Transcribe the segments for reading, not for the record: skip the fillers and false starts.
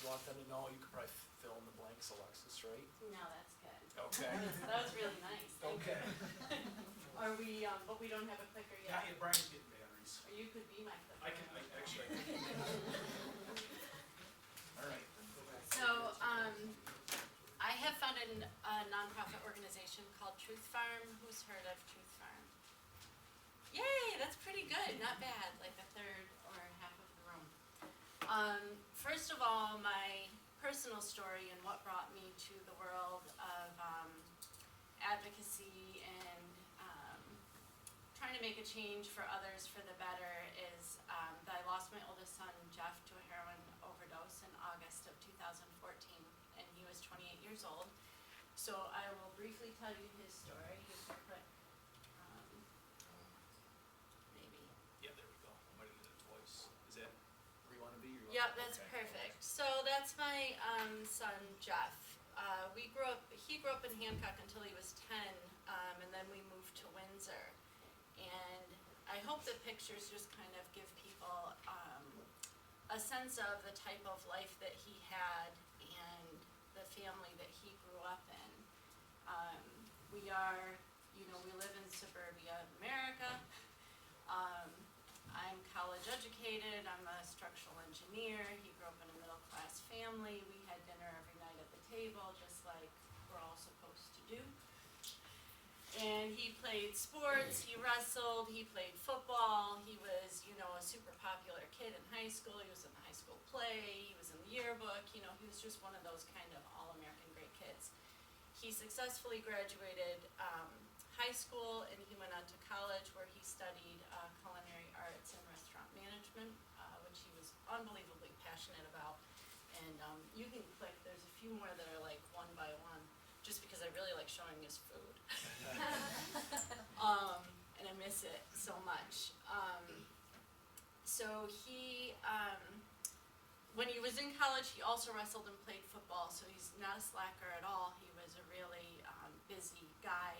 you want them to know? You could probably fill in the blanks, Alexis, right? No, that's good. Okay. That was really nice. Thank Okay. you. Are we, but we don't have a clicker yet? Not yet, Brian's getting batteries. Or you could be my clicker. I can. All right. So, I have founded a nonprofit organization called Pharm. Who's heard of Pharm? Yay, that's pretty good. Not bad, like a third or half of the room. First of all, my personal story and what brought me to the world of advocacy and trying to make a change for others for the better is that I lost my oldest son, Jeff, to a heroin overdose in August of 2014, and he was 28 years old. So I will briefly tell you his story. Here's a quick, maybe. Yeah, there we go. I might have did it twice. Is that where you want to be? Yep, that's perfect. So that's my son, Jeff. He grew up in Hancock until he was 10, and then we moved to Windsor. And I hope the pictures just kind of give people a sense of the type of life that he had and the family that he grew up in. We live in suburbia America. I'm college educated, I'm a structural engineer. He grew up in a middle class family. We had dinner every night at the table, just like we're all supposed to do. And he played sports, he wrestled, he played football. He was, a super popular kid in high school. He was in the high school play, he was in the yearbook. He was just one of those kind of all-American great kids. He successfully graduated high school, and he went on to college where he studied culinary arts and restaurant management, which he was unbelievably passionate about. And you can click, there's a few more that are like one by one, just because I really like showing his food. And I miss it so much. So he, when he was in college, he also wrestled and played football, so he's not a slacker at all. He was a really busy guy.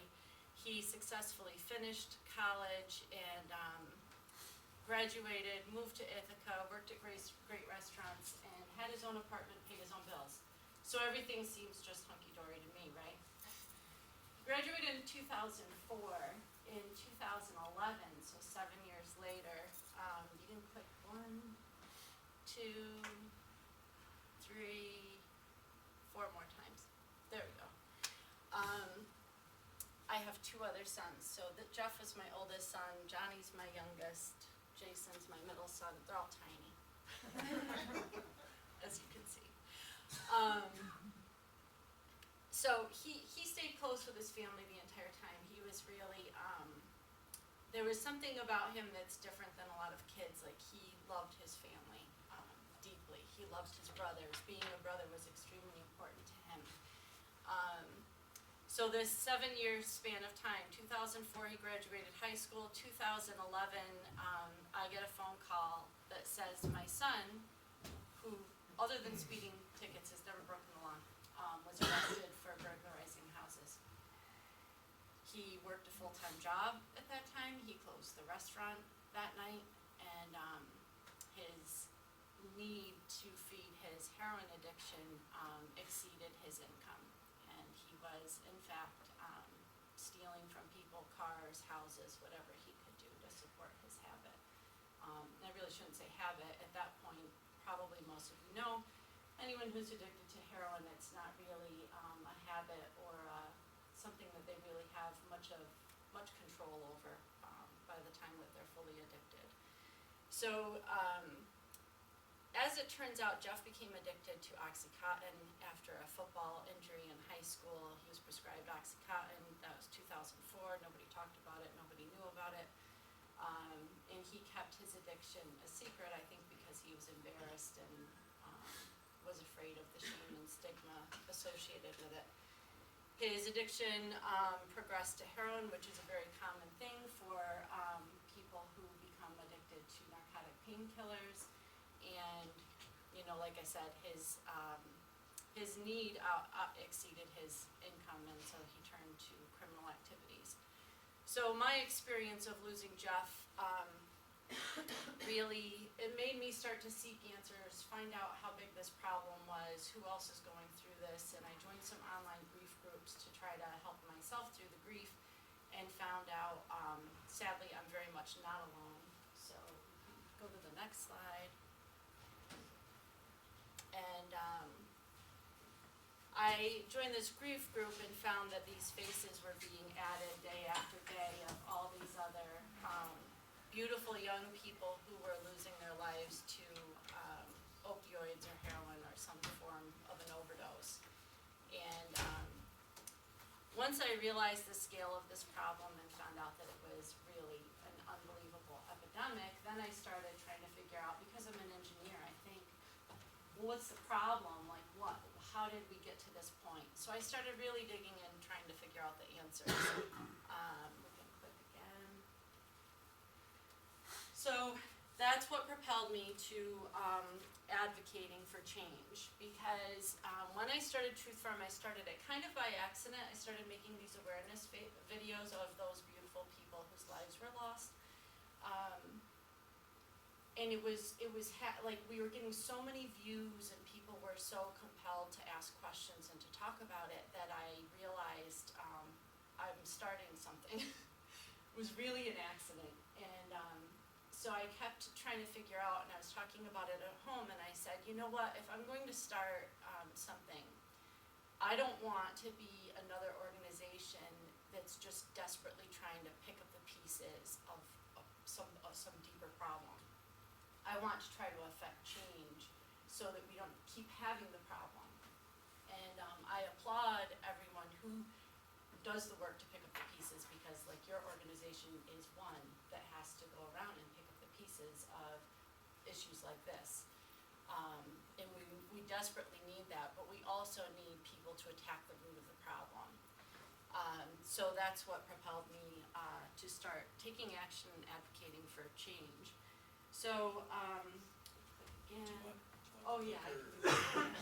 He successfully finished college and graduated, moved to Ithaca, worked at great restaurants, and had his own apartment, paid his own bills. So everything seems just hunky-dory to me, right? Graduated in 2004. In 2011, so 7 years later, you can click 1, 2, 3, 4 more times. There we go. I have 2 other sons. So Jeff is my oldest son, Johnny's my youngest, Jason's my middle son. They're all tiny, as you can see. So he stayed close with his family the entire time. He was really, there was something about him that's different than a lot of kids. Like, he loved his family deeply. He loved his brothers. Being a brother was extremely important to him. So this 7-year span of time, 2004 he graduated high school, 2011 I get a phone call that says my son, who other than speeding tickets has never broken the law, was arrested for burglarizing houses. He worked a full-time job at that time. He closed the restaurant that night, and his need to feed his heroin addiction exceeded his income. And he was, in fact, stealing from people, cars, houses, whatever he could do to support his habit. I really shouldn't say habit. At that point, probably most of you know, anyone who's addicted to heroin, it's not really a habit or something that they really have much control over by the time that they're fully addicted. So as it turns out, Jeff became addicted to Oxycontin after a football injury in high school. He was prescribed Oxycontin. That was 2004. Nobody talked about it. Nobody knew about it. And he kept his addiction a secret, I think, because he was embarrassed and was afraid of the shame and stigma associated with it. His addiction progressed to heroin, which is a very common thing for people who become addicted to narcotic painkillers. And, like I said, his need exceeded his income, and so he turned to criminal activities. So my experience of losing Jeff really, it made me start to seek answers, find out how big this problem was, who else is going through this, and I joined some online grief groups to try to help myself through the grief, and found out, sadly, I'm very much not alone. So, go to the next slide. And, I joined this grief group and found that these faces were being added day after day of all these other, beautiful young people who were losing their lives to opioids or heroin or some form of an overdose. And once I realized the scale of this problem and found out that it was really an unbelievable epidemic, then I started trying to figure out, because I'm an engineer, I think, well, what's the problem? Like, how did we get to this point? So I started really digging in, trying to figure out the answers. We can click again. So that's what propelled me to advocating for change, because when I started Truth Pharm, I started it kind of by accident. I started making these awareness videos of those beautiful people whose lives were lost. And it was like we were getting so many views and people were so compelled to ask questions and to talk about it that I realized I'm starting something. It was really an accident. And so I kept trying to figure out, and I was talking about it at home, and I said, you know what, if I'm going to start something, I don't want to be another organization that's just desperately trying to pick up the pieces of some deeper problem. I want to try to affect change so that we don't keep having the problem. And I applaud everyone who does the work to pick up the pieces, because like your organization is one that has to go around and pick up the pieces of issues like this. And we desperately need that, but we also need people to attack the root of the problem. So that's what propelled me to start taking action and advocating for change. So, again, oh yeah, I can do that.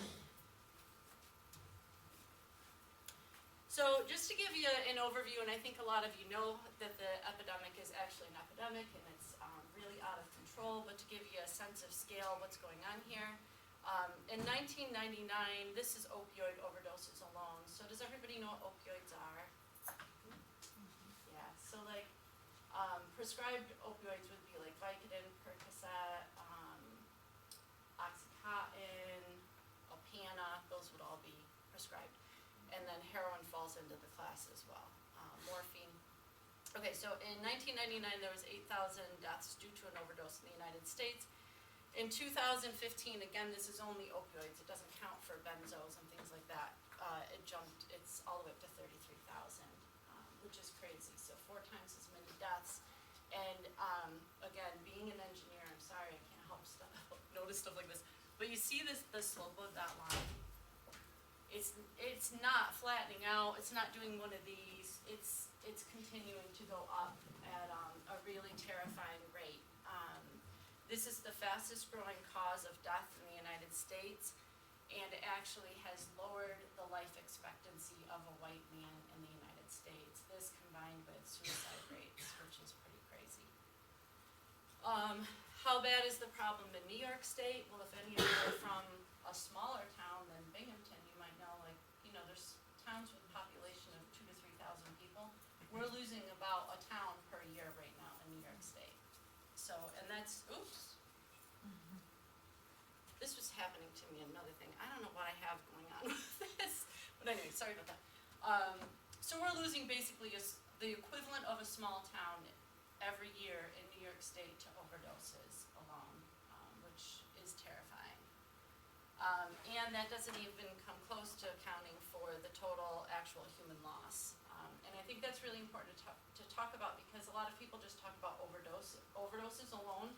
So just to give you an overview, and I think a lot of you know that the epidemic is actually an epidemic and it's really out of control, but to give you a sense of scale, what's going on here. In 1999, this is opioid overdoses alone. So does everybody know what opioids are? Yeah, so like prescribed opioids would be like Vicodin, Percocet, Oxycontin, Opana, those would all be prescribed. And then heroin falls into the class as well, morphine. Okay, so in 1999 there was 8,000 deaths due to an overdose in the United States. In 2015, again, this is only opioids, it doesn't count for benzos and things like that. It's all the way up to 33,000, which is crazy, so 4 times as many deaths. And again, being an engineer, I'm sorry, I can't help notice stuff like this, but you see the slope of that line. It's not flattening out, it's not doing one of these, it's continuing to go up at a really terrifying rate. This is the fastest growing cause of death in the United States, and it actually has lowered the life expectancy of a white man in the United States. This combined with suicide rates, which is pretty crazy. How bad is the problem in New York State? Well, if any of you are from a smaller town than Binghamton, you might know, like, there's towns with a population of 2,000 to 3,000 people. We're losing about a town per year right now in New York State. So, and that's, oops. This was happening to me, another thing. I don't know what I have going on with this. But anyway, sorry about that. So we're losing basically the equivalent of a small town every year in New York State to overdoses alone, which is terrifying. And that doesn't even come close to accounting for the total actual human loss. And I think that's really important to talk about, because a lot of people just talk about overdoses alone.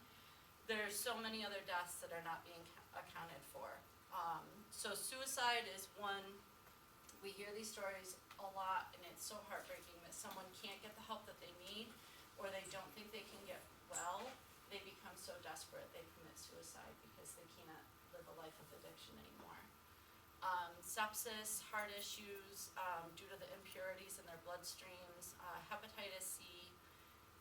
There's so many other deaths that are not being accounted for. So suicide is one. We hear these stories a lot, and it's so heartbreaking that someone can't get the help that they need, or they don't think they can get well. They become so desperate they commit suicide because they cannot live a life of addiction anymore. Sepsis, heart issues due to the impurities in their bloodstreams, hepatitis C,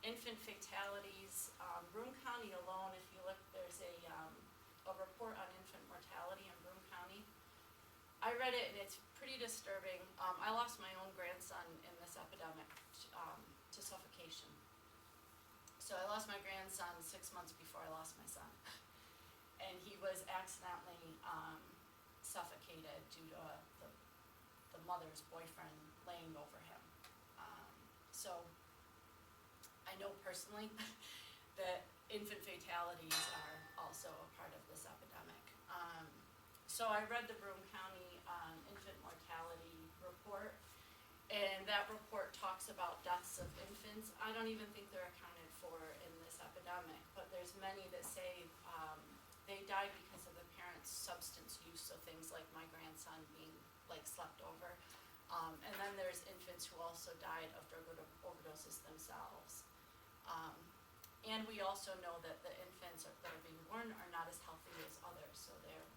infant fatalities, Broome County alone, if you look, there's a report on infant mortality in Broome County. I read it and it's pretty disturbing. I lost my own grandson in this epidemic to suffocation. So I lost my grandson 6 months before I lost my son. And he was accidentally suffocated due to the mother's boyfriend laying over him. So I know personally that infant fatalities are also a part of this epidemic. So I read the Broome County infant mortality report, and that report talks about deaths of infants. I don't even think they're accounted for in this epidemic, but there's many that say they died because of the parents' substance use, so things like my grandson being like slept over. And then there's infants who also died of drug overdoses themselves. And we also know that the infants that are being born are not as healthy as others, so they're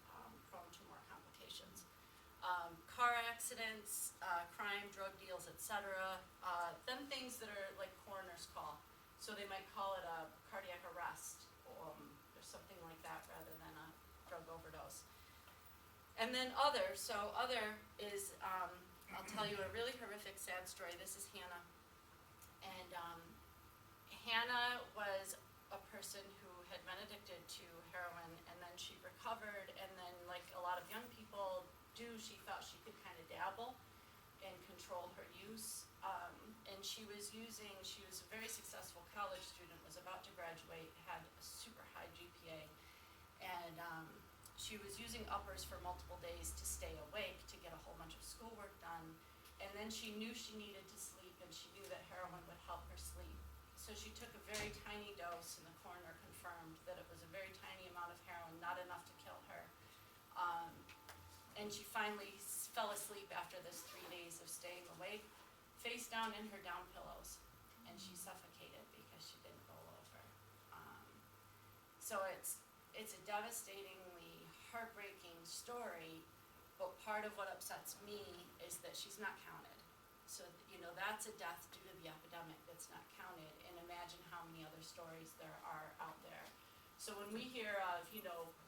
prone to more complications. Car accidents, crime, drug deals, etc. Then things that are like coroner's call. So they might call it a cardiac arrest or something like that rather than a drug overdose. And then other, so other is, I'll tell you a really horrific, sad story. This is Hannah. And Hannah was a person who had been addicted to heroin, and then she recovered, and then like a lot of young people do, she thought she could kind of dabble and control her use. And she was a very successful college student, was about to graduate, had a super high GPA, and she was using uppers for multiple days to stay awake, to get a whole bunch of schoolwork done, and then she knew she needed to sleep, and she knew that heroin would help her sleep. So she took a very tiny dose, and the coroner confirmed that it was a very tiny amount of heroin, not enough to kill her. And she finally fell asleep after this 3 days of staying awake, face down in her down pillows, and she suffocated because she didn't roll over. So it's a devastatingly heartbreaking story, but part of what upsets me is that she's not counted. So, that's a death due to the epidemic that's not counted, and imagine how many other stories there are out there. So when we hear of,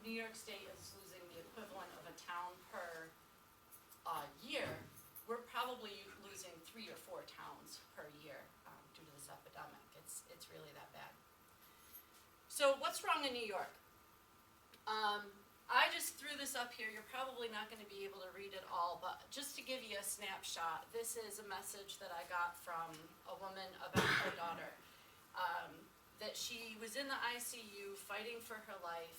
New York State is losing the equivalent of a town per year, we're probably losing 3 or 4 towns per year due to this epidemic. It's really that bad. So what's wrong in New York? I just threw this up here. You're probably not going to be able to read it all, but just to give you a snapshot, this is a message that I got from a woman about her daughter. That she was in the ICU fighting for her life,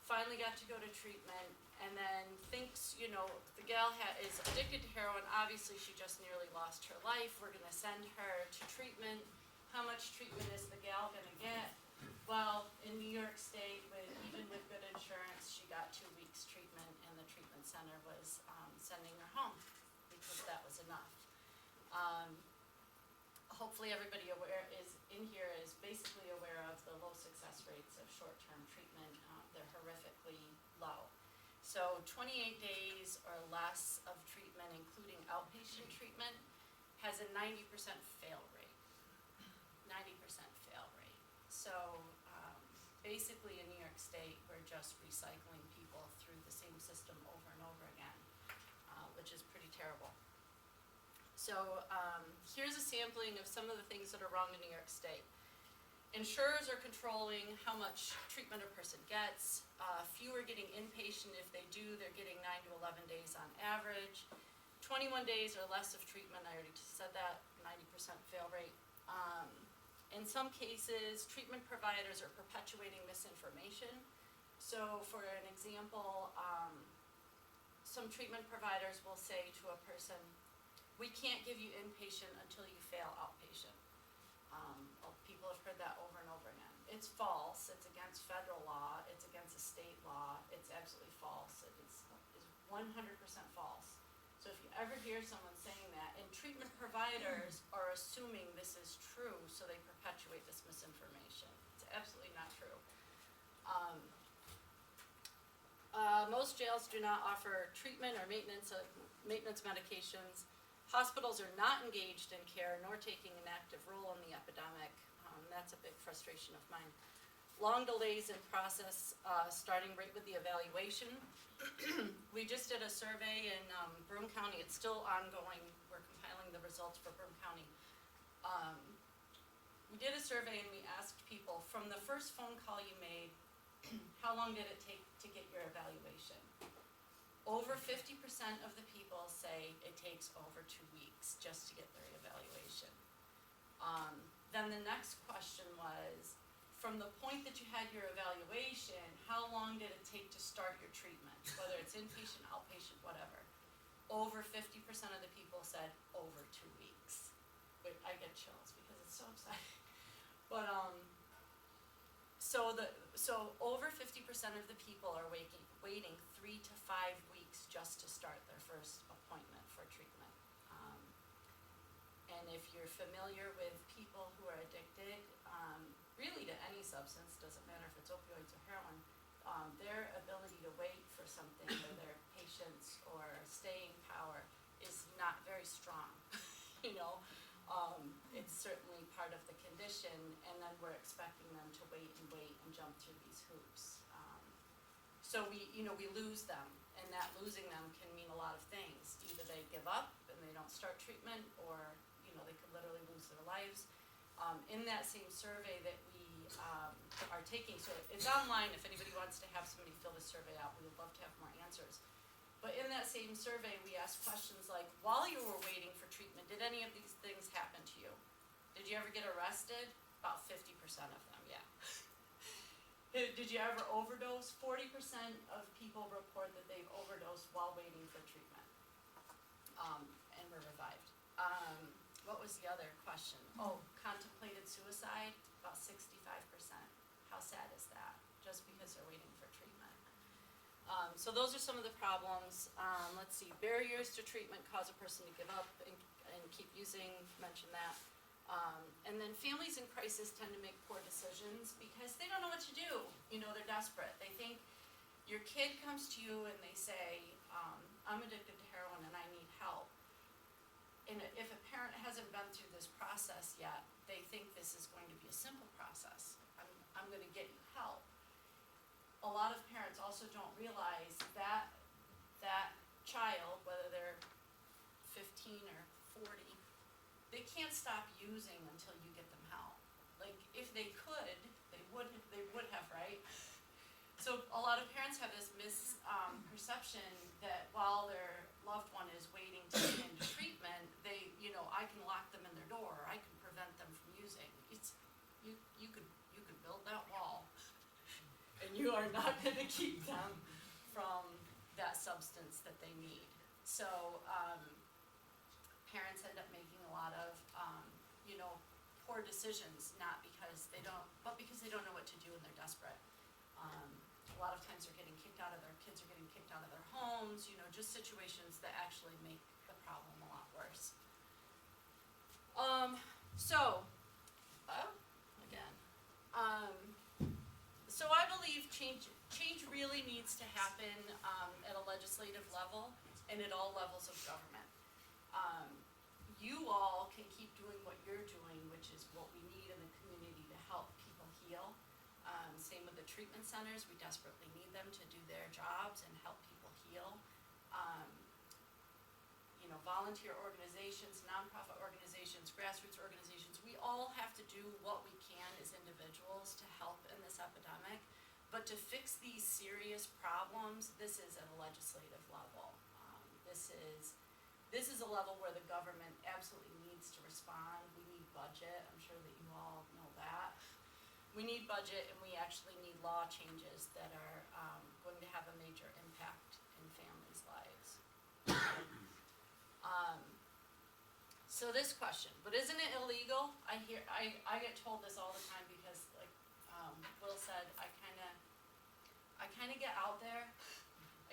finally got to go to treatment, and then thinks, the gal is addicted to heroin. Obviously, she just nearly lost her life. We're going to send her to treatment. How much treatment is the gal going to get? Well, in New York State, even with good insurance, she got 2 weeks treatment, and the treatment center was sending her home because that was enough. Hopefully everybody in here is basically aware of the low success rates of short-term treatment. They're horrifically low. So 28 days or less of treatment, including outpatient treatment, has a 90% fail rate. 90% fail rate. So basically in New York State, we're just recycling people through the same system over and over again, which is pretty terrible. So here's a sampling of some of the things that are wrong in New York State. Insurers are controlling how much treatment a person gets. Fewer getting inpatient. If they do, they're getting 9 to 11 days on average. 21 days or less of treatment, I already said that, 90% fail rate. In some cases, treatment providers are perpetuating misinformation. So for an example, some treatment providers will say to a person, we can't give you inpatient until you fail outpatient. People have heard that over and over again. It's false. It's against federal law. It's against a state law. It's absolutely false. It is 100% false. So if you ever hear someone saying that, and treatment providers are assuming this is true, so they perpetuate this misinformation. It's absolutely not true. Most jails do not offer treatment or maintenance medications. Hospitals are not engaged in care nor taking an active role in the epidemic. that's a big frustration of mine. Long delays in process, starting right with the evaluation. We just did a survey in Broome County, it's still ongoing, we're compiling the results for Broome County. We did a survey and we asked people, from the first phone call you made, how long did it take to get your evaluation? Over 50% of the people say it takes over 2 weeks just to get their evaluation. Then the next question was, from the point that you had your evaluation, how long did it take to start your treatment? Whether it's inpatient, outpatient, whatever. Over 50% of the people said over 2 weeks. Wait, I get chills because it's so exciting. But so over 50% of the people are waiting 3 to 5 weeks just to start their first appointment for treatment. And if you're familiar with people who are addicted, really to any substance, doesn't matter if it's opioids or heroin, their ability to wait for something or their patience or staying power is not very strong. You know, it's certainly part of the condition, and then we're expecting them to wait and jump through these hoops. So we lose them, and that losing them can mean a lot of things. Either they give up and they don't start treatment, or they could literally lose their lives. In that same survey that we are taking, so it's online if anybody wants to have somebody fill the survey out, we would love to have more answers. But in that same survey, we asked questions like, while you were waiting for treatment, did any of these things happen to you? Did you ever get arrested? About 50% of them, yeah. Did you ever overdose? 40% of people report that they've overdosed while waiting for treatment, and were revived. What was the other question? Oh, contemplated suicide, about 65%. How sad is that? Just because they're waiting for treatment. So those are some of the problems. Let's see, barriers to treatment cause a person to give up and keep using, mentioned that. And then families in crisis tend to make poor decisions because they don't know what to do. They're desperate. They think your kid comes to you and they say, I'm addicted to heroin and I need help. And if a parent hasn't been through this process yet, they think this is going to be a simple process. I'm going to get you help. A lot of parents also don't realize that that child, whether they're 15 or 40, they can't stop using until you get them help. Like, if they could, they would have, right? So a lot of parents have this misperception that while their loved one is waiting to get into treatment, I can lock them in their door, or I can prevent them from using. You could build that wall, and you are not going to keep them from that substance that they need. So parents end up making a lot of poor decisions, not because they don't, but because they don't know what to do and they're desperate. A lot of times they're getting kicked out of their kids are getting kicked out of their homes. Just situations that actually make the problem a lot worse. So I believe change really needs to happen at a legislative level and at all levels of government. You all can keep doing what you're doing, which is what we need in the community to help people heal. Same with the treatment centers, we desperately need them to do their jobs and help people heal. Volunteer organizations, nonprofit organizations, grassroots organizations, we all have to do what we can as individuals to help in this epidemic. But to fix these serious problems, this is at a legislative level. This is a level where the government absolutely needs to respond. We need budget, I'm sure that you all know that. We need budget, and we actually need law changes that are going to have a major impact in families' lives. So this question, but isn't it illegal? I get told this all the time because, like Will said, I kind of get out there.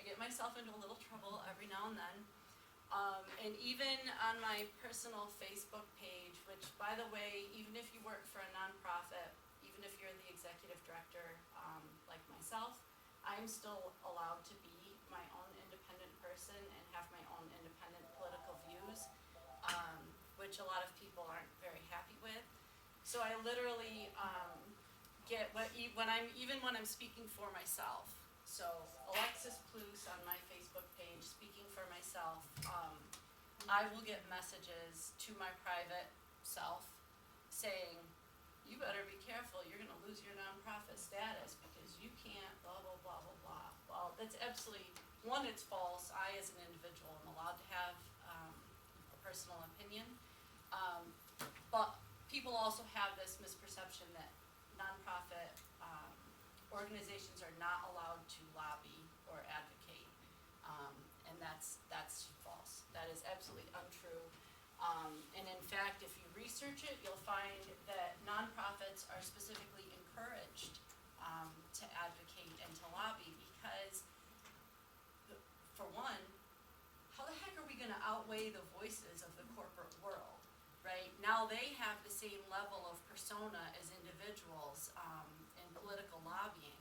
I get myself into a little trouble every now and then. And even on my personal Facebook page, which, by the way, even if you work for a nonprofit, even if you're the executive director, like myself, I'm still allowed to be my own independent person and have my own independent political views, which a lot of people aren't very happy with. So I literally, get when I'm speaking for myself. So Alexis Plus on my Facebook page, speaking for myself, I will get messages to my private self saying, you better be careful, you're gonna lose your nonprofit status because you can't blah, blah, blah, blah, blah. Well, that's absolutely, one, it's false. I, as an individual, am allowed to have, a personal opinion. But people also have this misperception that nonprofit, organizations are not allowed to lobby or advocate. And that's false. That is absolutely untrue. And in fact, if you research it, you'll find that nonprofits are specifically encouraged to advocate and to lobby because, for one, how the heck are we gonna outweigh the voices of the corporate world, right? Now they have the same level of persona as individuals in political lobbying.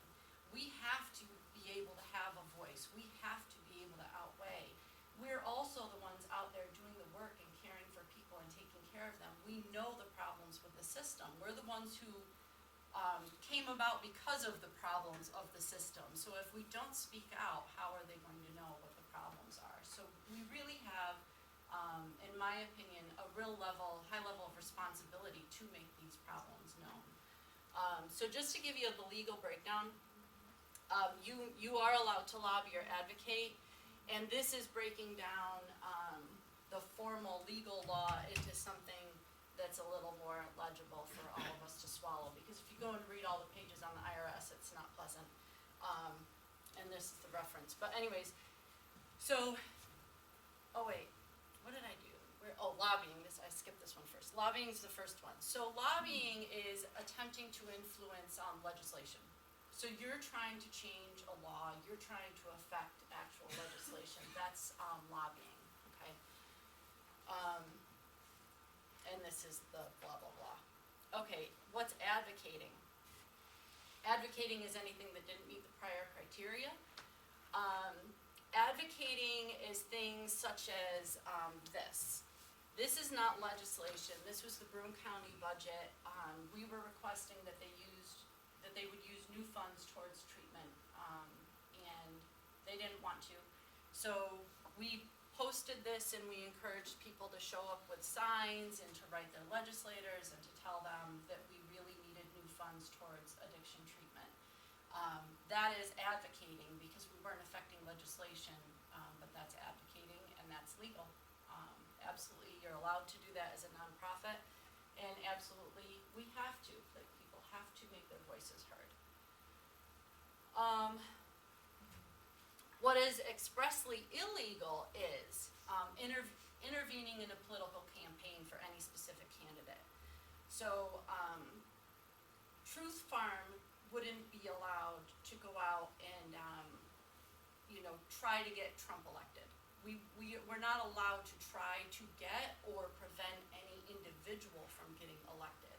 We have to be able to have a voice. We have to be able to outweigh. We're also the ones out there doing the work and caring for people and taking care of them. We know the problems with the system. We're the ones who came about because of the problems of the system. So if we don't speak out, how are they going to know what the problems are? So we really have, in my opinion, a high level of responsibility to make these problems known. So just to give you the legal breakdown, you are allowed to lobby or advocate, and this is breaking down the formal legal law into something that's a little more legible for all of us to swallow, because if you go and read all the pages on the IRS, it's not pleasant. And this is the reference. But anyways, so, oh wait, what did I do? Lobbying, I skipped this one first. Lobbying is the first one. So lobbying is attempting to influence legislation. So you're trying to change a law, you're trying to affect actual legislation. That's lobbying, okay? And this is the blah, blah, blah. Okay, what's advocating? Advocating is anything that didn't meet the prior criteria. Advocating is things such as this. This is not legislation. This was the Broome County budget. We were requesting that they would use new funds towards treatment, and they didn't want to. So we posted this and we encouraged people to show up with signs and to write their legislators and to tell them that we really needed new funds towards addiction treatment. That is advocating because we weren't affecting legislation, but that's advocating and that's legal. Absolutely, you're allowed to do that as a nonprofit, and absolutely, we have to. Like, people have to make their voices heard. What is expressly illegal is intervening in a political campaign for any specific candidate. So, Pharm wouldn't be allowed to go out and, try to get Trump elected. We're not allowed to try to get or prevent any individual from getting elected.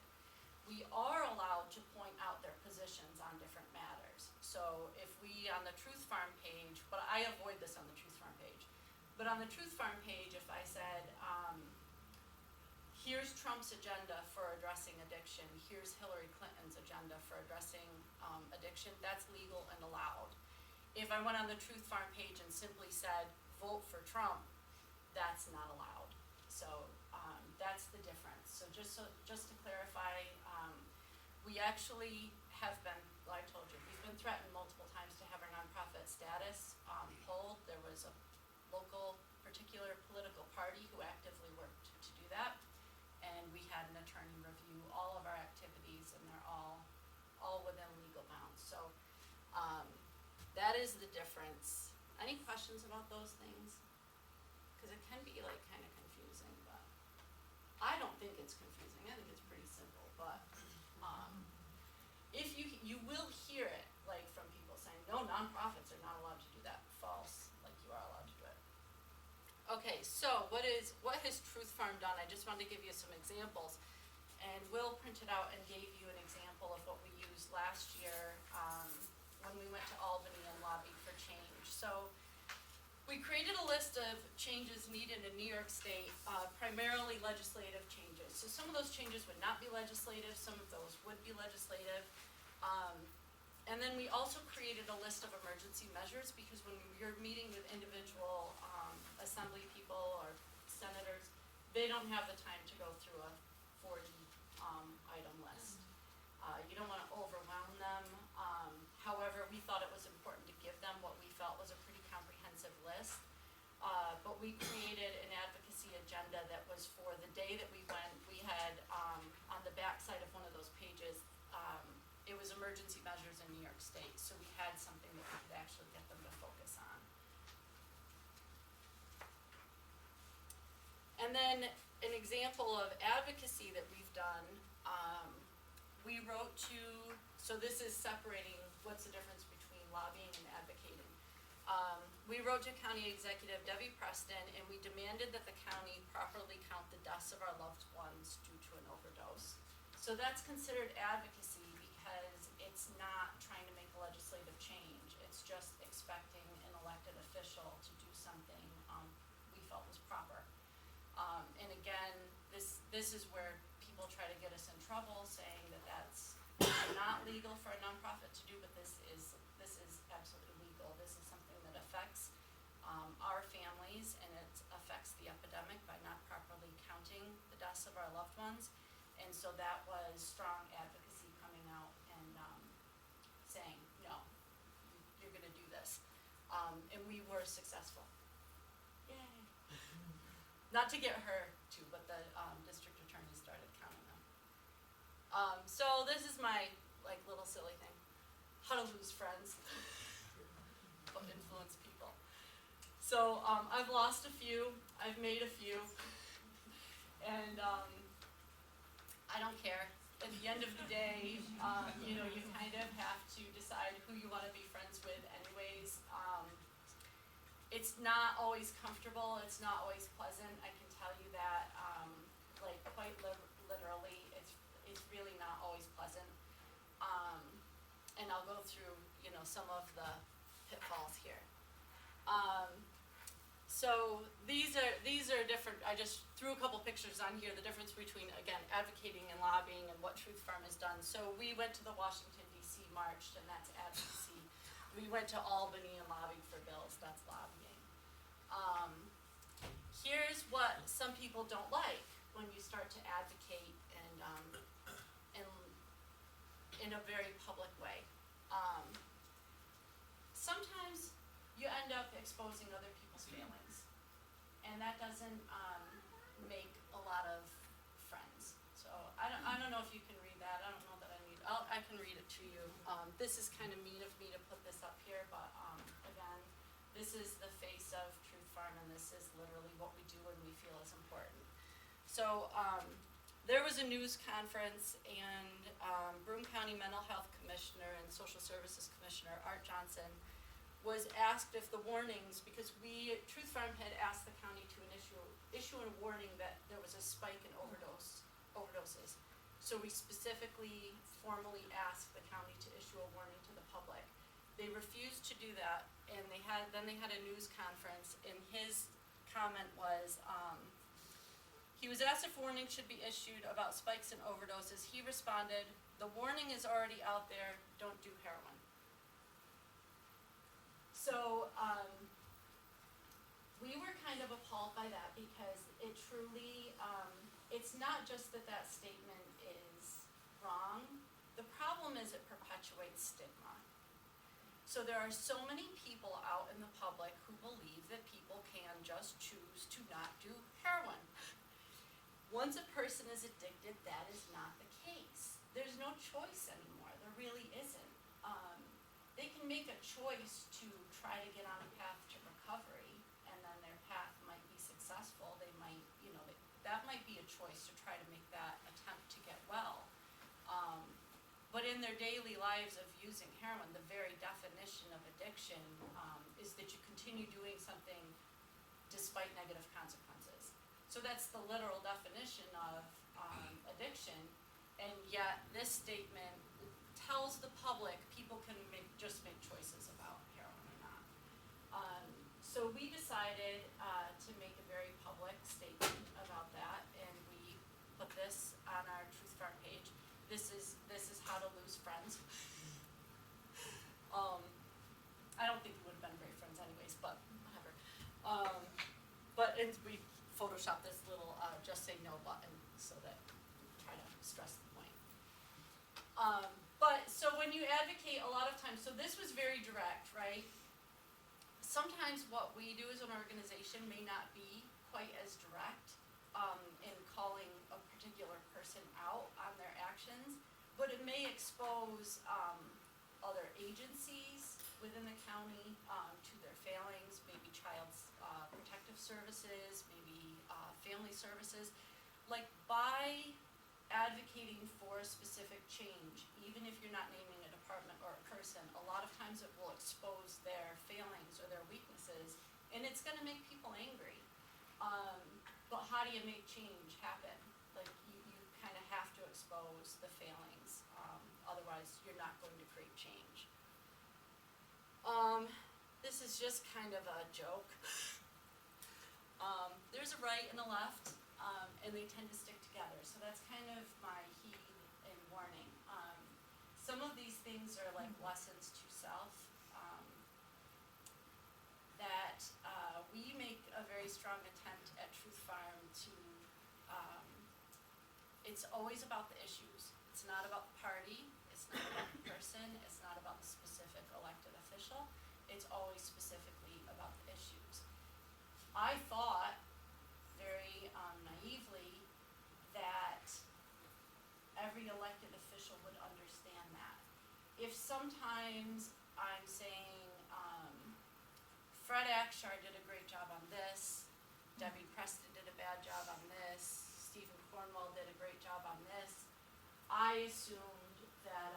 We are allowed to point out their positions on different matters. So if we, on the Truth Pharm page, but I avoid this on the Truth Pharm page, but on the Truth Pharm page, if I said, here's Trump's agenda for addressing addiction, here's Hillary Clinton's agenda for addressing addiction, that's legal and allowed. If I went on the Truth Pharm page and simply said, vote for Trump, that's not allowed. So that's the difference. So just to clarify, we actually have been, well, I told you, we've been threatened multiple times to have our nonprofit status pulled. There was a local particular political party who actively worked to do that, and we had an attorney review all of our activities, and they're all within legal bounds. So that is the difference. Any questions about those things? Because it can be like kind of confusing, but I don't think it's confusing. I think it's pretty simple. But if you will hear it like from people saying, no, nonprofits are not allowed to do that. False. Like, you are allowed to do it. Okay, so what has Truth Pharm done? I just wanted to give you some examples, and Will printed out and gave you an example of what we used last year when we went to Albany and lobbied for change. So We created a list of changes needed in New York State, primarily legislative changes. So some of those changes would not be legislative, some of those would be legislative. And then we also created a list of emergency measures, because when you're meeting with individual assembly people or senators, they don't have the time to go through a 40 item list. You don't want to overwhelm them. However, we thought it was important to give them what we felt was a pretty comprehensive list. But we created an advocacy agenda that was for the day that we went. We had on the back side of one of those pages, it was emergency measures in New York State. So we had something that we could actually get them to focus on. And then an example of advocacy that we've done, we wrote to, so this is separating what's the difference between lobbying and advocating. We wrote to County Executive Debbie Preston, and we demanded that the county properly count the deaths of our loved ones due to an overdose. So that's considered advocacy because it's not trying to make a legislative change. It's just expecting an elected official to do something we felt was proper. And again, this is where people try to get us in trouble, saying that that's not legal for a nonprofit to do, but this is absolutely legal. This is something that affects our families, and it affects the epidemic by not properly counting the deaths of our loved ones. And so that was strong advocacy coming out and saying, no, you're going to do this. And we were successful. Yay. Not to get her to, but the district attorney started counting them. So this is my little silly thing. How to lose friends. But influence people. So I've lost a few, I've made a few, and I don't care. At the end of the day, you kind of have to decide who you want to be friends with anyways. It's not always comfortable, it's not always pleasant, I can tell you that, quite literally, it's really not always pleasant. And I'll go through, some of the pitfalls here. So these are different. I just threw a couple pictures on here, the difference between, again, advocating and lobbying and what Truth Pharm has done. So we went to the Washington, D.C. march, and that's advocacy. We went to Albany and lobbied for bills, that's lobbying. Here's what some people don't like when you start to advocate and in a very public way. Sometimes you end up exposing other people's feelings, and that doesn't make a lot of friends. So I don't know if you can read that. I don't know that I can read it to you. This is kind of mean of me to put this up here, but again, this is the face of Truth Pharm, and this is literally what we do when we feel is important. So there was a news conference, and Broome County Mental Health Commissioner and Social Services Commissioner Art Johnson was asked if the warnings, because Truth Pharm had asked the county to issue a warning that there was a spike in overdoses. So we specifically formally asked the county to issue a warning to the public. They refused to do that, and then they had a news conference, and his comment was, he was asked if warnings should be issued about spikes in overdoses. He responded, "The warning is already out there, don't do heroin." So we were kind of appalled by that, because it truly, it's not just that statement is wrong. The problem is it perpetuates stigma. So there are so many people out in the public who believe that people can just choose to not do heroin. Once a person is addicted, that is not the case. There's no choice anymore. There really isn't. They can make a choice to try to get on a path to recovery, and then their path might be successful. They might, that might be a choice to try to make that attempt to get well. But in their daily lives of using heroin, the very definition of addiction is that you continue doing something despite negative consequences. So that's the literal definition of addiction, and yet this statement tells the public people can just make choices about heroin or not. So we decided this on our Truth Pharm page. This is how to lose friends. I don't think we would have been great friends anyways, but whatever. We photoshopped this little just say no button so that try to stress the point. So when you advocate, a lot of times, so this was very direct, right? Sometimes what we do as an organization may not be quite as direct in calling a particular person out on their actions, but it may expose other agencies within the county to their failings, maybe child's protective services, maybe family services. Like by advocating for a specific change, even if you're not naming a department or a person, a lot of times it will expose their failings or their weaknesses, and it's gonna make people angry. But how do you make change happen? Like you kinda have to expose the failings, otherwise you're not going to create change. This is just kind of a joke. There's a right and a left, and they tend to stick together. So that's kind of my heed and warning. Some of these things are like lessons to self, that we make a very strong attempt at Truth Pharm to, it's always about the issues. It's not about the party, it's not about the person, it's not about the specific elected official. It's always specifically about the issues. I thought very naively that every elected official would understand that. If sometimes I'm saying, Fred Akshar did a great job on this, Debbie Preston did a bad job on this, Stephen Cornwell did a great job on this, I assumed that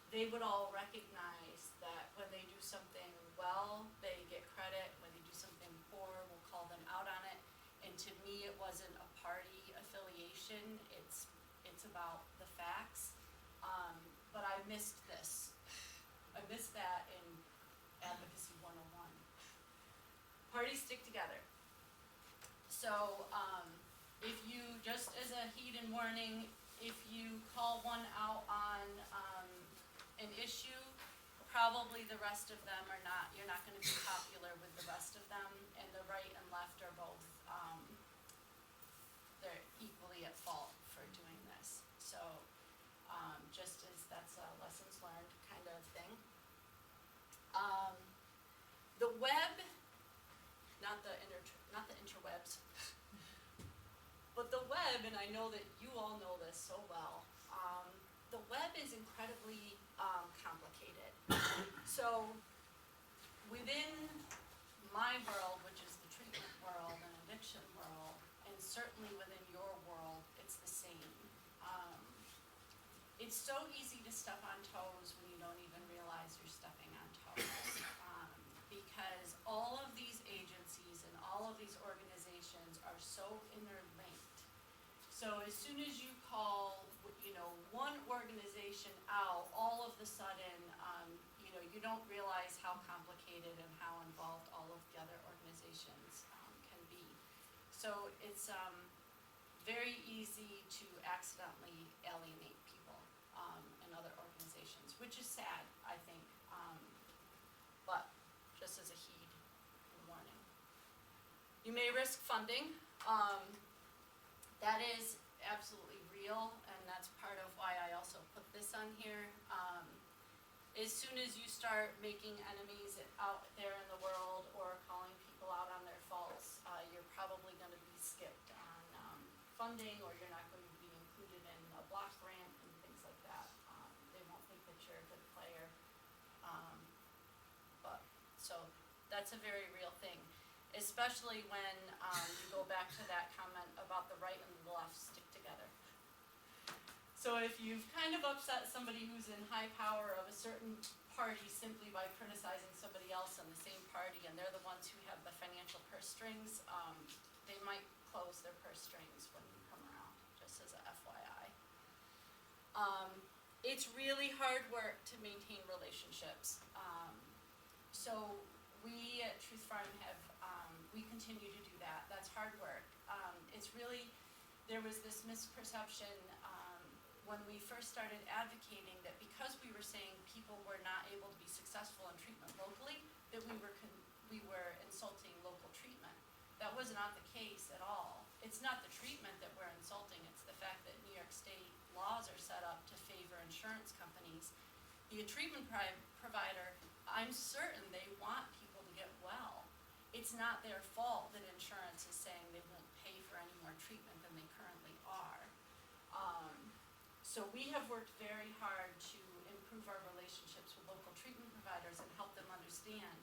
they would all recognize that when they do something well, they get credit. When they do something poor, we'll call them out on it. And to me, it wasn't a party affiliation. It's about the facts. But I missed this. I missed that in Advocacy 101. Parties stick together. So if you, just as a heed and warning, if you call one out on an issue, probably the rest of them are not, you're not gonna be popular with the rest of them, and the right and left are both, they're equally at fault for doing this. So, just as that's a lessons learned kind of thing. The web, not the interwebs, but the web, and I know that you all know this so well, the web is incredibly complicated. So within my world, which is the treatment world and addiction world, and certainly within your world, it's the same. It's so easy to step on toes when you don't even realize you're stepping on toes. Because all of these agencies and all of these organizations are so interlinked. So as soon as you call, one organization out, all of the sudden, you don't realize how complicated and how involved all of the other organizations can be. So it's very easy to accidentally alienate people in other organizations, which is sad, I think, but just as a heed and warning. You may risk funding. That is absolutely real, and that's part of why I also put this on here. As soon as you start making enemies out there in the world or calling people out on their faults, you're probably going to be skipped on funding, or you're not going to be included in a block grant and things like that. They won't think that you're a good player. So that's a very real thing, especially when you go back to that comment about the right and the left stick together. So if you've kind of upset somebody who's in high power of a certain party simply by criticizing somebody else in the same party, and they're the ones who have the financial purse strings, they might close their purse strings when you come around, just as a FYI. It's really hard work to maintain relationships. So we at Truth Pharm have, we continue to do that. That's hard work. It's really there was this misperception, when we first started advocating that because we were saying people were not able to be successful in treatment locally, that we were insulting local treatment. That was not the case at all. It's not the treatment that we're insulting, it's the fact that New York State laws are set up to favor insurance companies. The treatment provider, I'm certain they want people to get well. It's not their fault that insurance is saying they won't pay for any more treatment than they currently are. So we have worked very hard to improve our relationships with local treatment providers and help them understand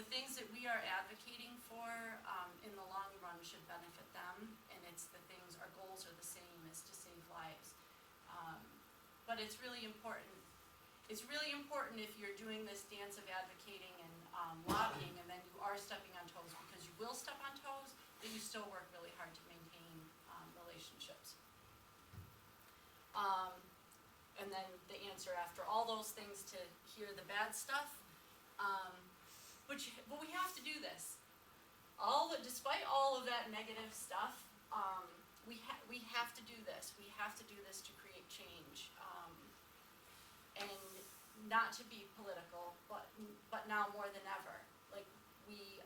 the things that we are advocating for in the long run should benefit them, and it's the things, our goals are the same, is to save lives. But it's really important. It's really important if you're doing this dance of advocating and lobbying, and then you are stepping on toes, because you will step on toes, that you still work really hard to maintain relationships. And then the answer after all those things to hear the bad stuff, but we have to do this. Despite all of that negative stuff, we have to do this. We have to do this to create change, and not to be political, but now more than ever. Like we,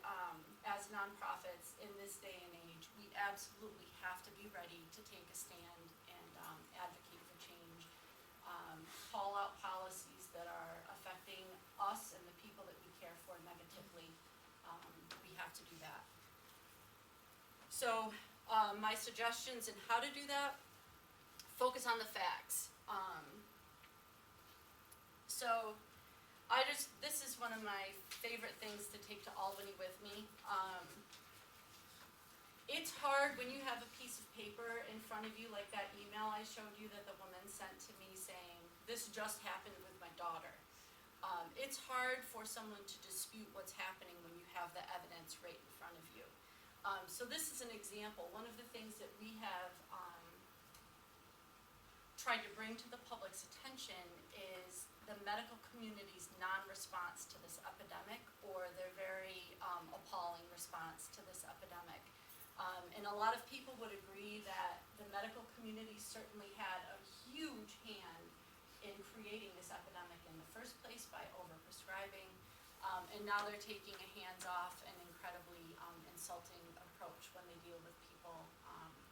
as nonprofits in this day and age, we absolutely have to be ready to take a stand and advocate for change. Call out policies that are affecting us and the people that we care for negatively. We have to do that. So my suggestions in how to do that: focus on the facts. So this is one of my favorite things to take to Albany with me. It's hard when you have a piece of paper in front of you, like that email I showed you that the woman sent to me saying, this just happened with my daughter. It's hard for someone to dispute what's happening when you have the evidence right in front of you. So this is an example. One of the things that we have tried to bring to the public's attention is the medical community's non-response to this epidemic, or their very appalling response to this epidemic. And a lot of people would agree that the medical community certainly had a huge hand in creating this epidemic in the first place by overprescribing, and now they're taking a hands-off and incredibly insulting approach when they deal with people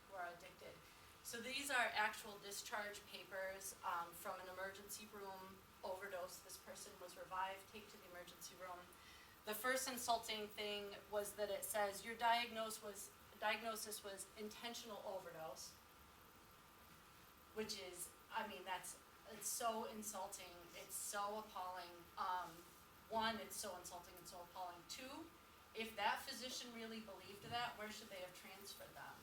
who are addicted. So these are actual discharge papers from an emergency room overdose. This person was revived, take to the emergency room. The first insulting thing was that it says your diagnosis was intentional overdose, which is, I mean, it's so insulting, it's so appalling. One, it's so insulting and so appalling. Two, if that physician really believed that, where should they have transferred them?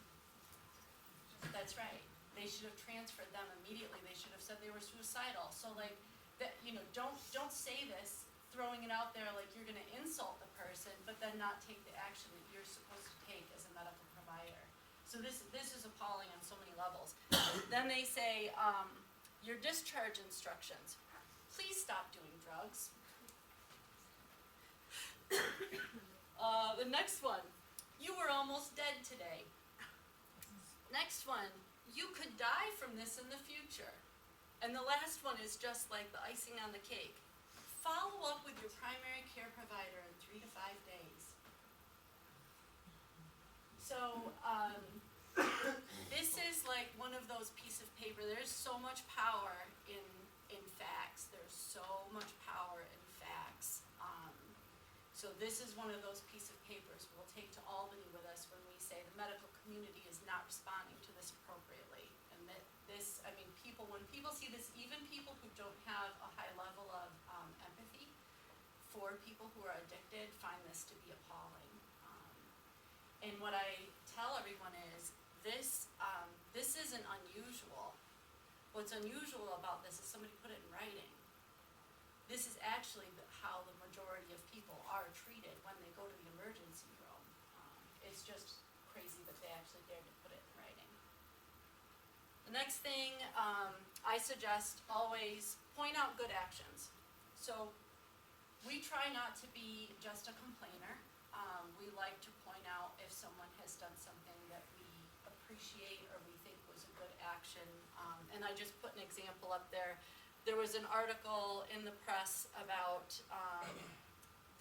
That's right. They should have transferred them immediately. They should have said they were suicidal. So like that, don't say this, throwing it out there like you're going to insult the person, but then not take the action that you're supposed to take as a medical provider. So this is appalling on so many levels. Then they say your discharge instructions. Please stop doing drugs. The next one, you were almost dead today. Next one, you could die from this in the future. And the last one is just like the icing on the cake. Follow up with your primary care provider in 3 to 5 days. So this is like one of those pieces of paper. There's so much power in facts. There's so much power in facts. So this is one of those pieces of papers we'll take to Albany with us when we say the medical community is not responding to this appropriately. And that this, I mean, when people see this, even people who don't have a high level of empathy for people who are addicted find this to be appalling. And what I tell everyone is this isn't unusual. What's unusual about this is somebody put it in writing. This is actually how the majority of people are treated when they go to the emergency room. It's just crazy that they actually dared to put it in writing. The next thing I suggest, always point out good actions. So we try not to be just a complainer. We like to point out if someone has done something that we appreciate or we think was a good action. And I just put an example up there. There was an article in the press about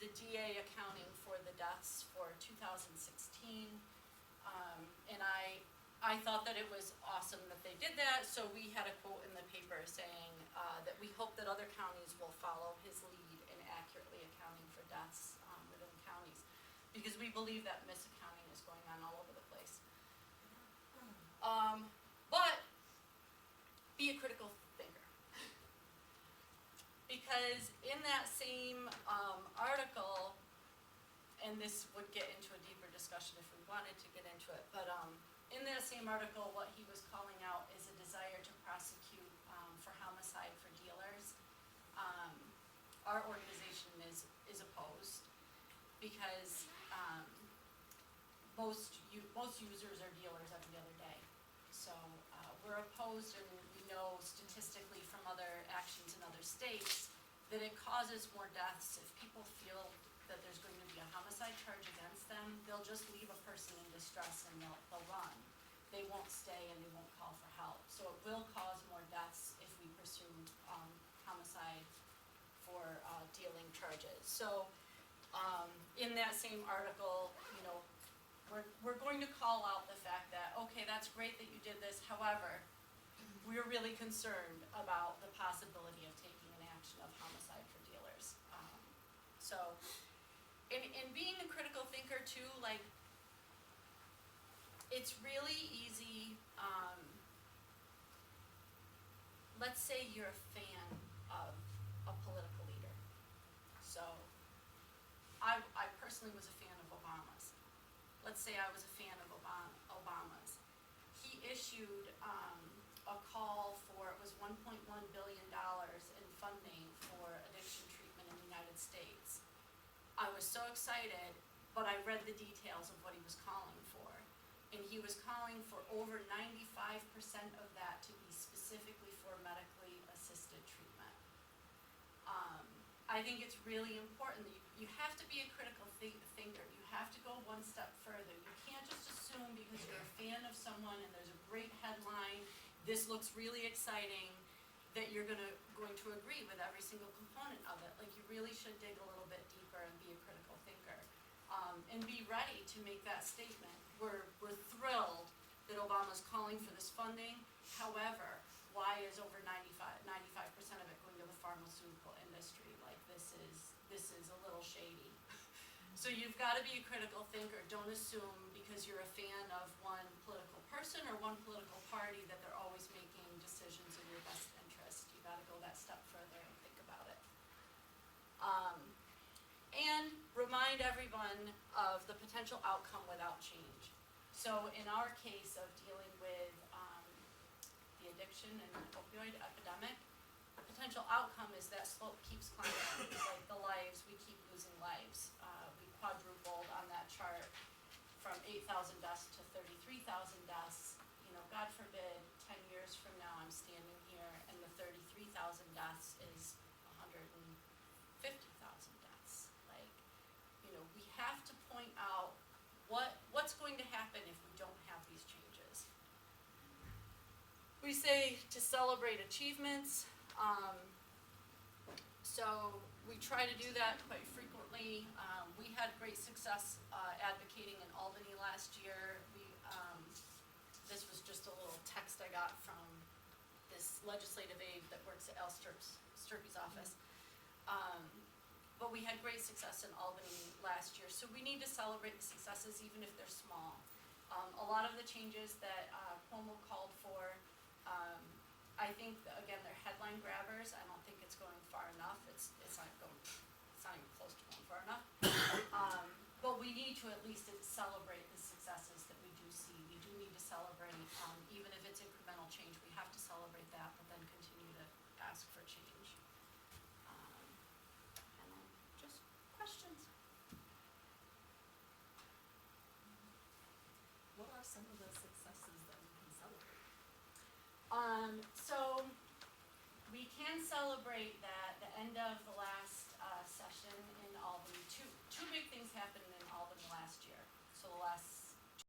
the DA accounting for the deaths for 2016. And I thought that it was awesome that they did that, so we had a quote in the paper saying that we hope that other counties will follow his lead in accurately accounting for deaths within counties, because we believe that misaccounting is going on all over the place. But be a critical thinker. Because in that same article, and this would get into a deeper discussion if we wanted to get into it, but in that same article, what he was calling out is a desire to prosecute for homicide for dealers. Our organization is opposed because most users are dealers every other day. So we're opposed, and we know statistically from other actions in other states that it causes more deaths. If people feel that there's going to be a homicide charge against them, they'll just leave a person in distress and they'll run. They won't stay and they won't call for help. So it will cause more deaths if we pursue homicide for dealing charges. So in that same article, you know, we're going to call out the fact that, okay, that's great that you did this, however, we're really concerned about the possibility of taking an action of homicide for dealers. So in being a critical thinker too, like, it's really easy, let's say you're a fan of a political leader. So I personally was a fan of Obama's. Let's say I was a fan of Obama's. He issued a call for, it was $1.1 billion in funding for addiction treatment in the United States. I was so excited, but I read the details of what he was calling for. And he was calling for over 95% of that to be specifically for medically assisted treatment. I think it's really important that you have to be a critical thinker. You have to go one step further. You can't just assume because you're a fan of someone and there's a great headline, this looks really exciting, that you're going to agree with every single component of it. Like, you really should dig a little bit deeper and be a critical thinker. And be ready to make that statement. We're thrilled that Obama's calling for this funding. However, why is over 95% of it going to the pharmaceutical industry? Like, this is a little shady. So you've got to be a critical thinker. Don't assume because you're a fan of one political person or one political party that they're always making decisions in your best interest. You got to go that step further and think about it. And remind everyone of the potential outcome without change. So in our case of dealing with the addiction and opioid epidemic, the potential outcome is that slope keeps climbing. Like the lives, we keep losing lives. We quadrupled on that chart from 8,000 deaths to 33,000 deaths. You know, God forbid, 10 years from now I'm standing here and the 33,000 deaths is 150,000 deaths. Like, you know, we have to point out what's going to happen if we don't have these changes. We say to celebrate achievements. So we try to do that quite frequently. We had great success advocating in Albany last year. This was just a little text I got from this legislative aide that works at Al Sturkey's office. But we had great success in Albany last year, so we need to celebrate the successes even if they're small. A lot of the changes that Cuomo called for, I think, again, they're headline grabbers. I don't think it's going far enough. It's not even close to going far enough. But we need to at least celebrate the successes that we do see. We do need to celebrate, even if it's incremental change, we have to celebrate that, but then continue to ask for change. And then just questions. What are some of the successes that we can celebrate? So we can celebrate that the end of the last session in Albany, two big things happened in Albany last year. So the last